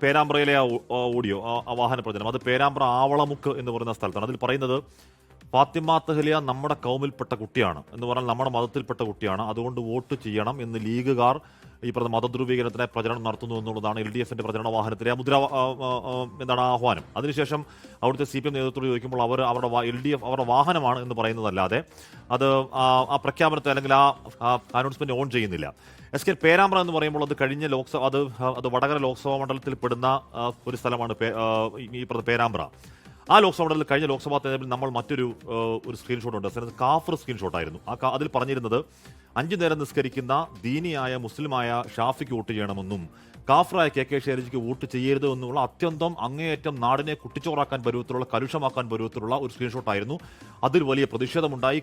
പേരാമ്പ്രയിലെ audio ആ വാഹന പ്രചരണം അത് പേരാമ്പ്ര ആവളമുക്ക് എന്ന് പറയുന്ന സ്ഥലത്താണ്. അതിൽ പറയുന്നത് ഫാത്തിമ തഹ്ലിയ നമ്മുടെ കൗമിൽപ്പെട്ട കുട്ടിയാണ് എന്ന് പറഞ്ഞാൽ നമ്മുടെ മതത്തിൽപ്പെട്ട കുട്ടിയാണ്, അതുകൊണ്ട് വോട്ട് ചെയ്യണം എന്ന് ലീഗുകാർ ഈ പറഞ്ഞ മതധ്രുവീകരണത്തിനെ പ്രചരണം നടത്തുന്നു എന്നുള്ളതാണ് LDFന്റെ പ്രചരണ വാഹനത്തിലെ എന്താണ് ആഹ്വാനം. അതിനുശേഷം അവിടുത്തെ CPM നേതൃത്വത്തോട് ചോദിക്കുമ്പോൾ അവർ അവരുടെ LDF അവരുടെ വാഹനമാണ് എന്ന് പറയുന്നതല്ലാതെ അത് ആ പ്രഖ്യാപനത്തെ അല്ലെങ്കിൽ ആ അനൗൺസ്മെന്റ് ഓൺ ചെയ്യുന്നില്ല. SK പേരാമ്പ്ര എന്ന് പറയുമ്പോൾ അത് കഴിഞ്ഞ ലോക്സഭ അത് വടകര ലോക്സഭാ മണ്ഡലത്തിൽ പെടുന്ന ഒരു സ്ഥലമാണ് ഈ പേരാമ്പ്ര. ആ ലോക്സഭാ മണ്ഡലത്തിൽ കഴിഞ്ഞ ലോക്സഭാ തെരഞ്ഞെടുപ്പിൽ നമ്മൾ മറ്റൊരു സ്ക്രീൻഷോട്ട് ഉണ്ട്. കാഫർ സ്ക്രീൻഷോട്ടായിരുന്നു. അതിൽ പറഞ്ഞിരുന്നത് 5 നേരം നിസ്കരിക്കുന്ന ദീനിയായ മുസ്ലിമായ ഷാഫിക്ക് വോട്ട് ചെയ്യണമെന്നും കാഫറായ KK ശൈലജയ്ക്ക് വോട്ട് ചെയ്യരുത് എന്നുള്ള അത്യന്തം അങ്ങേയറ്റം നാടിനെ കുട്ടിച്ചോറാക്കാൻ പരുവത്തിലുള്ള കലുഷമാക്കാൻ പരുവത്തിലുള്ള ഒരു സ്ക്രീൻഷോട്ടായിരുന്നു. അതിൽ വലിയ പ്രതിഷേധമുണ്ടായി.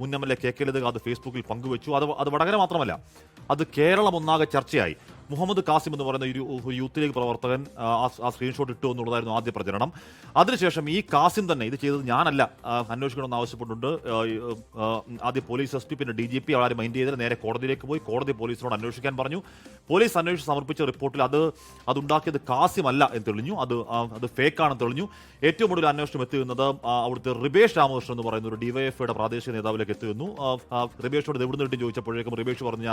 മുൻ MLA KK ലതിക അത് ഫേസ്ബുക്കിൽ പങ്കുവച്ചു. അത് വടകര മാത്രമല്ല, അത് കേരളം ഒന്നാകെ ചർച്ചയായി. മുഹമ്മദ് കാസിം എന്ന് പറയുന്ന ഒരു യൂത്ത് ലീഗ് പ്രവർത്തകൻ ആ സ്ക്രീൻഷോട്ട് ഇട്ടു എന്നുള്ളതായിരുന്നു ആദ്യ പ്രചരണം. അതിനുശേഷം ഈ കാസിം തന്നെ ഇത് ചെയ്തത് ഞാനല്ല, അന്വേഷിക്കണമെന്ന് ആവശ്യപ്പെട്ടിട്ടുണ്ട്. ആദ്യം പോലീസ് SP പിന്നെ DGP ആരും മൈൻഡ് ചെയ്തത് നേരെ കോടതിയിലേക്ക് പോയി. കോടതി പോലീസിനോട് അന്വേഷിക്കാൻ പറഞ്ഞു. പോലീസ് അന്വേഷിച്ച് സമർപ്പിച്ച റിപ്പോർട്ടിൽ അതുണ്ടാക്കിയത് കാസിം അല്ല എന്ന് തെളിഞ്ഞു. അത് ഫേക്കാണെന്ന് തെളിഞ്ഞു. ഏറ്റവും കൂടുതൽ അന്വേഷണം എത്തുന്നത് അവിടുത്തെ റിബേഷ് രാമകൃഷ്ണൻ എന്ന് പറയുന്ന ഒരു DYFIയുടെ പ്രാദേശിക നേതാവിലേക്ക് എത്തുന്നു. റിബേഷിനോട് എവിടെ നിന്ന് ചോദിച്ചപ്പോഴേക്കും റിബേഷ് പറഞ്ഞു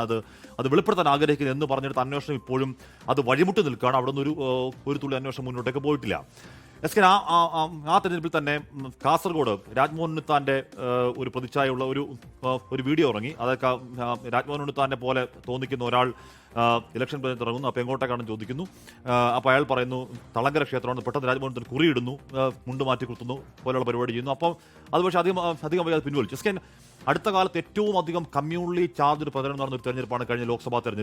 അത് വെളിപ്പെടുത്താൻ ആഗ്രഹിക്കുന്നു എന്ന് പറഞ്ഞിട്ട് അന്വേഷണം ഇപ്പോഴും അത് വഴിമുട്ടി നിൽക്കുകയാണ്. അവിടെ നിന്ന് ഒരു തുള്ളി അന്വേഷണം മുന്നോട്ടേക്ക് പോയിട്ടില്ല. SK ആ തെരഞ്ഞെടുപ്പിൽ തന്നെ കാസർഗോഡ് രാജ്മോഹൻ ഉണ്ണിത്താന്റെ ഒരു പ്രതിച്ഛായുള്ള ഒരു വീഡിയോ ഇറങ്ങി. അതൊക്കെ രാജ്മോഹൻ ഉണ്ണിത്താന്റെ പോലെ തോന്നിക്കുന്ന ഒരാൾ ഇലക്ഷൻ പ്രചരണത്തിൽ ഇറങ്ങുന്നു. അപ്പോൾ എങ്ങോട്ടേക്കാണെന്ന് ചോദിക്കുന്നു. അപ്പോൾ അയാൾ പറയുന്നു തളങ്കര ക്ഷേത്രമാണ്. പെട്ടെന്ന് രാജ്മോഹൻ കുറിയിടുന്നു, മുണ്ട് മാറ്റി കുത്തുന്നു പോലെയുള്ള പരിപാടി ചെയ്യുന്നു. അപ്പം അത് പക്ഷേ അധികം പിൻവലിച്ചു. SK അടുത്ത കാലത്ത് ഏറ്റവും അധികം കമ്മ്യൂണലി ചാർജ് ഒരു പ്രചരണം നടന്ന ഒരു തെരഞ്ഞെടുപ്പാണ് കഴിഞ്ഞ ലോക്സഭാ തെരഞ്ഞെടുപ്പ്.